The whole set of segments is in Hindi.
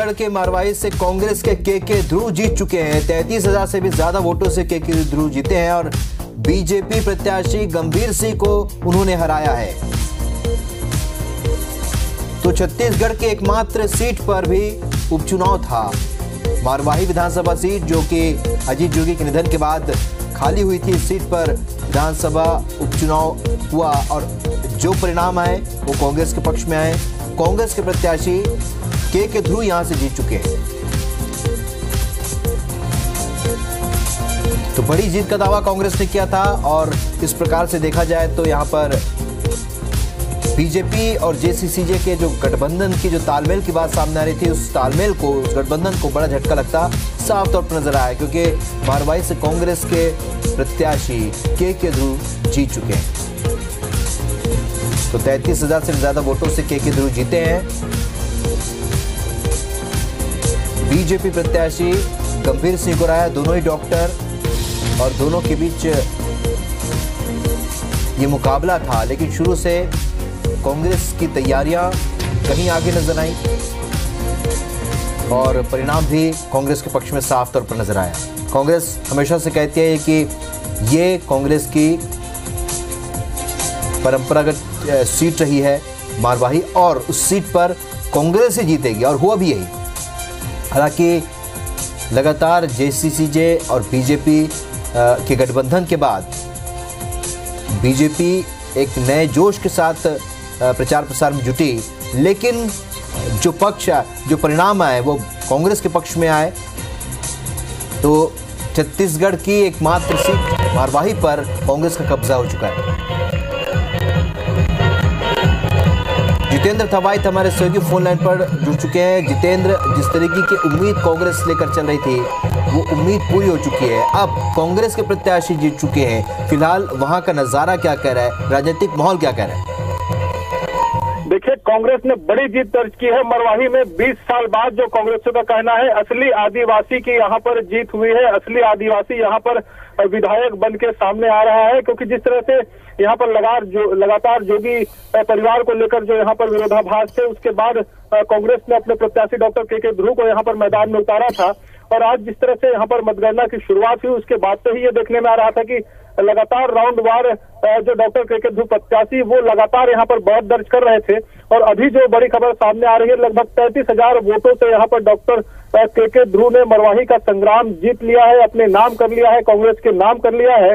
छत्तीसगढ़ के मारवाही से कांग्रेस के ध्रुव जीत चुके हैं। 33,000 से भी ज्यादा वोटों से के ध्रुव जीते हैं और बीजेपी प्रत्याशी गंभीर सिंह को उन्होंने हराया है। तो छत्तीसगढ़ के एकमात्र सीट पर भी उपचुनाव था। मारवाही विधानसभा सीट जो कि अजीत जोगी के निधन के बाद खाली हुई थी, इस सीट पर विधानसभा उपचुनाव हुआ और जो परिणाम आए वो कांग्रेस के पक्ष में आए। कांग्रेस के प्रत्याशी के ध्रुव यहां से जीत चुके हैं। तो बड़ी जीत का दावा कांग्रेस ने किया था और इस प्रकार से देखा जाए तो यहां पर बीजेपी और जेसीसीजे के जो गठबंधन की जो तालमेल की बात सामने आ रही थी, उस तालमेल को, उस गठबंधन को बड़ा झटका लगता साफ तौर पर नजर आया, क्योंकि मारवाही से कांग्रेस के प्रत्याशी के ध्रुव जीत चुके हैं। तो 33,000 से ज्यादा वोटों से के ध्रुव जीते हैं। बीजेपी प्रत्याशी गंभीर सिंह को हराया। दोनों ही डॉक्टर और दोनों के बीच ये मुकाबला था, लेकिन शुरू से कांग्रेस की तैयारियां कहीं आगे नजर आई और परिणाम भी कांग्रेस के पक्ष में साफ तौर पर नजर आया। कांग्रेस हमेशा से कहती है कि ये कांग्रेस की परंपरागत सीट रही है मारवाही और उस सीट पर कांग्रेस ही जीतेगी और हुआ भी यही। हालांकि लगातार जेसीसीजे और बीजेपी के गठबंधन के बाद बीजेपी एक नए जोश के साथ प्रचार प्रसार में जुटी, लेकिन जो परिणाम आए वो कांग्रेस के पक्ष में आए। तो छत्तीसगढ़ की एकमात्र सीट मारवाही पर कांग्रेस का कब्जा हो चुका है। जितेंद्र थवाइत हमारे सहयोगी फोन लाइन पर जुड़ चुके हैं। जितेंद्र, जिस तरीके की उम्मीद कांग्रेस लेकर चल रही थी वो उम्मीद पूरी हो चुकी है। अब कांग्रेस के प्रत्याशी जीत चुके हैं। फिलहाल वहां का नजारा क्या कह रहा है, राजनीतिक माहौल क्या कह रहा है? देखिए, कांग्रेस ने बड़ी जीत दर्ज की है मरवाही में। 20 साल बाद जो कांग्रेसियों का कहना है असली आदिवासी की यहाँ पर जीत हुई है। असली आदिवासी यहाँ पर विधायक बन के सामने आ रहा है, क्योंकि जिस तरह से यहाँ पर लगातार जोगी परिवार को लेकर जो यहाँ पर विरोधाभास थे, उसके बाद कांग्रेस ने अपने प्रत्याशी डॉक्टर के ध्रुव को यहाँ पर मैदान में उतारा था। और आज जिस तरह से यहाँ पर मतगणना की शुरुआत हुई, उसके बाद से ही ये देखने में आ रहा था कि लगातार राउंड वार जो डॉक्टर के ध्रुव प्रत्याशी वो लगातार यहाँ पर बढ़त दर्ज कर रहे थे। और अभी जो बड़ी खबर सामने आ रही है, लगभग 33,000 वोटों से यहाँ पर डॉक्टर के ध्रुव ने मरवाही का संग्राम जीत लिया है, अपने नाम कर लिया है, कांग्रेस के नाम कर लिया है।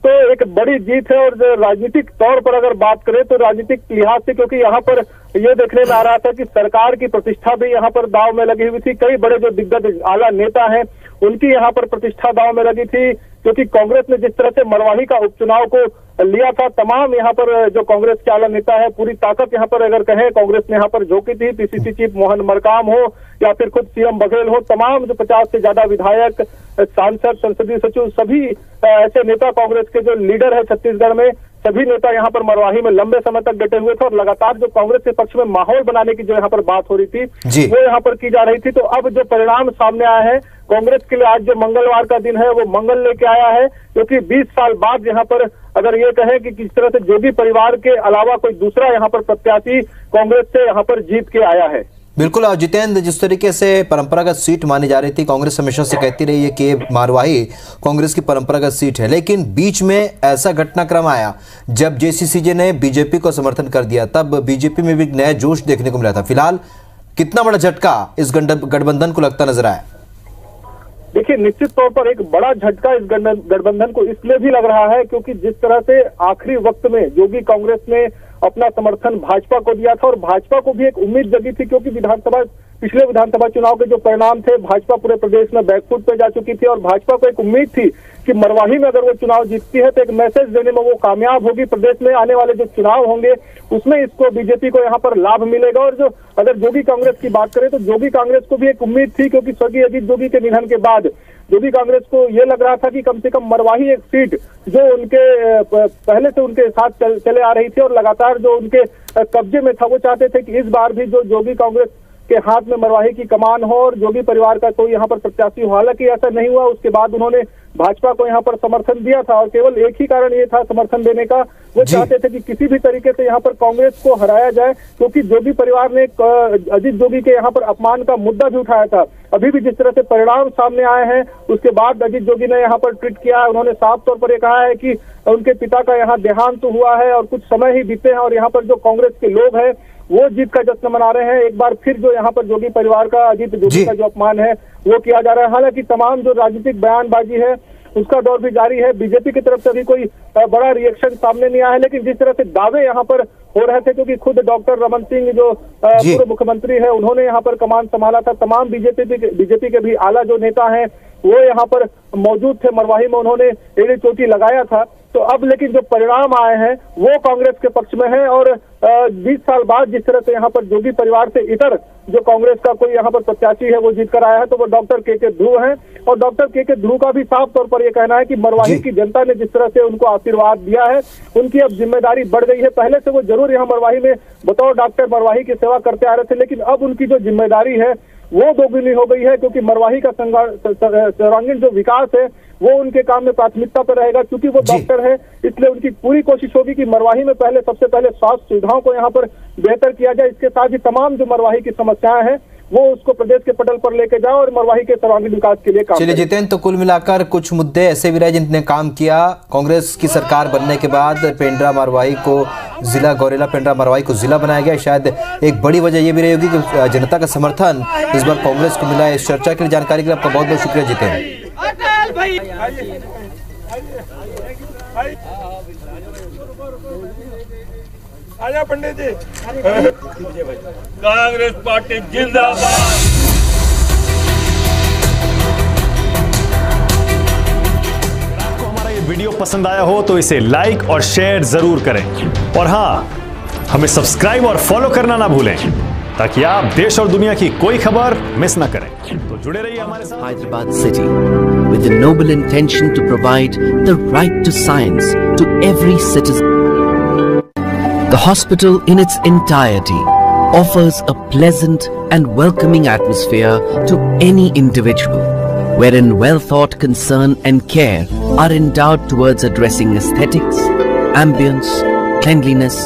तो एक बड़ी जीत है। और राजनीतिक तौर पर अगर बात करें तो राजनीतिक लिहाज से, क्योंकि यहाँ पर ये देखने में आ रहा था कि सरकार की प्रतिष्ठा भी यहाँ पर दांव में लगी हुई थी। कई बड़े जो दिग्गज आला नेता हैं उनकी यहाँ पर प्रतिष्ठा दांव में लगी थी, क्योंकि कांग्रेस ने जिस तरह से मरवाही का उपचुनाव को लिया था, तमाम यहाँ पर जो कांग्रेस के आला नेता है पूरी ताकत यहाँ पर अगर कहें कांग्रेस ने यहाँ पर झोंकी थी। पीसीसी चीफ मोहन मरकाम हो या फिर खुद सीएम बघेल हो, तमाम जो 50 से ज्यादा विधायक, सांसद, संसदीय सचिव, सभी ऐसे नेता कांग्रेस के जो लीडर है छत्तीसगढ़ में, सभी नेता यहाँ पर मरवाही में लंबे समय तक डटे हुए थे। और लगातार जो कांग्रेस के पक्ष में माहौल बनाने की जो यहाँ पर बात हो रही थी वो यहाँ पर की जा रही थी। तो अब जो परिणाम सामने आया है कांग्रेस के लिए, आज जो मंगलवार का दिन है वो मंगल लेके आया है, क्योंकि 20 साल बाद यहाँ पर अगर ये कहें कि किस तरह से जोगी परिवार के अलावा कोई दूसरा यहाँ पर प्रत्याशी कांग्रेस से यहाँ पर जीत के आया है। बिल्कुल। और जितेंद्र, जिस तरीके से परंपरागत सीट मानी जा रही थी, कांग्रेस हमेशा से कहती रही है कि मारवाही कांग्रेस की परंपरागत सीट है, लेकिन बीच में ऐसा घटनाक्रम आया जब जेसीसीजे ने बीजेपी को समर्थन कर दिया, तब बीजेपी में भी नया जोश देखने को मिला था। फिलहाल कितना बड़ा झटका इस गठबंधन को लगता नजर आया? देखिए, निश्चित तौर पर एक बड़ा झटका इस गठबंधन को इसलिए भी लग रहा है क्योंकि जिस तरह से आखिरी वक्त में जोगी कांग्रेस ने अपना समर्थन भाजपा को दिया था और भाजपा को भी एक उम्मीद जगी थी, क्योंकि पिछले विधानसभा चुनाव के जो परिणाम थे, भाजपा पूरे प्रदेश में बैकफुट पे जा चुकी थी और भाजपा को एक उम्मीद थी कि मरवाही में अगर वो चुनाव जीतती है तो एक मैसेज देने में वो कामयाब होगी। प्रदेश में आने वाले जो चुनाव होंगे उसमें इसको, बीजेपी को यहाँ पर लाभ मिलेगा। और जो अगर जोगी कांग्रेस की बात करें तो जोगी कांग्रेस को भी एक उम्मीद थी, क्योंकि स्वर्गीय अजीत जोगी के निधन के बाद जोगी कांग्रेस को ये लग रहा था कि कम से कम मरवाही एक सीट जो उनके पहले से उनके साथ चले आ रही थी और लगातार जो उनके कब्जे में था, वो चाहते थे कि इस बार भी जो जोगी कांग्रेस के हाथ में मरवाही की कमान हो और जोगी परिवार का कोई यहाँ पर प्रत्याशी हो। हालांकि ऐसा नहीं हुआ। उसके बाद उन्होंने भाजपा को यहाँ पर समर्थन दिया था और केवल एक ही कारण ये था समर्थन देने का, वो चाहते थे कि किसी भी तरीके से यहाँ पर कांग्रेस को हराया जाए, क्योंकि जोगी परिवार ने अजीत जोगी के यहाँ पर अपमान का मुद्दा भी उठाया था। अभी भी जिस तरह से परिणाम सामने आए हैं, उसके बाद अजीत जोगी ने यहाँ पर ट्वीट किया है। उन्होंने साफ तौर पर यह कहा है कि उनके पिता का यहाँ देहांत हुआ है और कुछ समय ही बीते हैं और यहाँ पर जो कांग्रेस के लोग हैं वो जीत का जश्न मना रहे हैं। एक बार फिर जो यहाँ पर जोगी परिवार का, अजीत जोगी का जो अपमान है वो किया जा रहा है। हालांकि तमाम जो राजनीतिक बयानबाजी है उसका दौर भी जारी है। बीजेपी की तरफ से भी कोई बड़ा रिएक्शन सामने नहीं आया है, लेकिन जिस तरह से दावे यहाँ पर हो रहे थे, क्योंकि खुद डॉक्टर रमन सिंह जो पूर्व मुख्यमंत्री है उन्होंने यहाँ पर कमान संभाला था, तमाम बीजेपी के भी आला जो नेता हैं वो यहाँ पर मौजूद थे मरवाही में, उन्होंने एड़ी चोटी लगाया था। तो अब लेकिन जो परिणाम आए हैं वो कांग्रेस के पक्ष में है और 20 साल बाद जिस तरह से यहाँ पर जोगी परिवार से इतर जो कांग्रेस का कोई यहाँ पर प्रत्याशी है वो जीत कर आया है, तो वो डॉक्टर के ध्रुव हैं। और डॉक्टर के ध्रुव का भी साफ तौर पर यह कहना है कि मरवाही की जनता ने जिस तरह से उनको आशीर्वाद दिया है, उनकी अब जिम्मेदारी बढ़ गई है। पहले से वो जरूर यहाँ मरवाही में बतौर डॉक्टर मरवाही की सेवा करते आ रहे थे, लेकिन अब उनकी जो जिम्मेदारी है वो दोगुनी हो गई है, क्योंकि मरवाही का सर्वांगीण जो विकास है वो उनके काम में प्राथमिकता पर रहेगा। क्योंकि वो डॉक्टर है, इसलिए उनकी पूरी कोशिश होगी कि मरवाही में सबसे पहले स्वास्थ्य सुविधाओं को यहाँ पर बेहतर किया जाए। इसके साथ ही तमाम जो मरवाही की समस्याएं हैं वो उसको प्रदेश के पटल पर लेके जाए और मरवाही के सर्वांगीण विकास के लिए काम। चलिए जितेंद्र, तो कुल मिलाकर कुछ मुद्दे ऐसे भी रहे जिनने काम किया। कांग्रेस की सरकार बनने के बाद पेंड्रा मरवाही को जिला, गौरेला पेंड्रा मरवाही को जिला बनाया गया। शायद एक बड़ी वजह ये भी रही होगी कि जनता का समर्थन इस बार कांग्रेस को मिला है। इस चर्चा के लिए, जानकारी के लिए आपका बहुत बहुत शुक्रिया जितेंद्र। आजा पंडित जी। कांग्रेस पार्टी जिंदाबाद। आपको हमारा ये वीडियो पसंद आया हो तो इसे लाइक और शेयर जरूर करें और हाँ, हमें सब्सक्राइब और फॉलो करना ना भूलें ताकि आप देश और दुनिया की कोई खबर मिस ना करें। तो जुड़े रहिए हमारे साथ। Hyderabad city, with the noble intention to provide the right to science to every citizen. The hospital in its entirety offers a pleasant and welcoming atmosphere to any individual, wherein well-thought concern and care are endowed towards addressing aesthetics, ambience, cleanliness,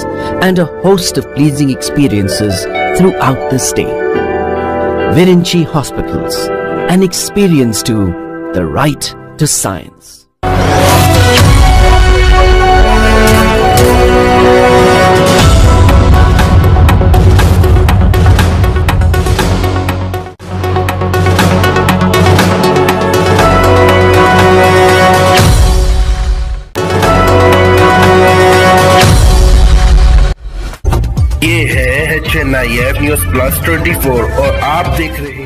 and a host of pleasing experiences throughout the stay. Virinchi Hospitals, an experience to the right to science. ये है HNIF News Plus 24 और आप देख रहे हैं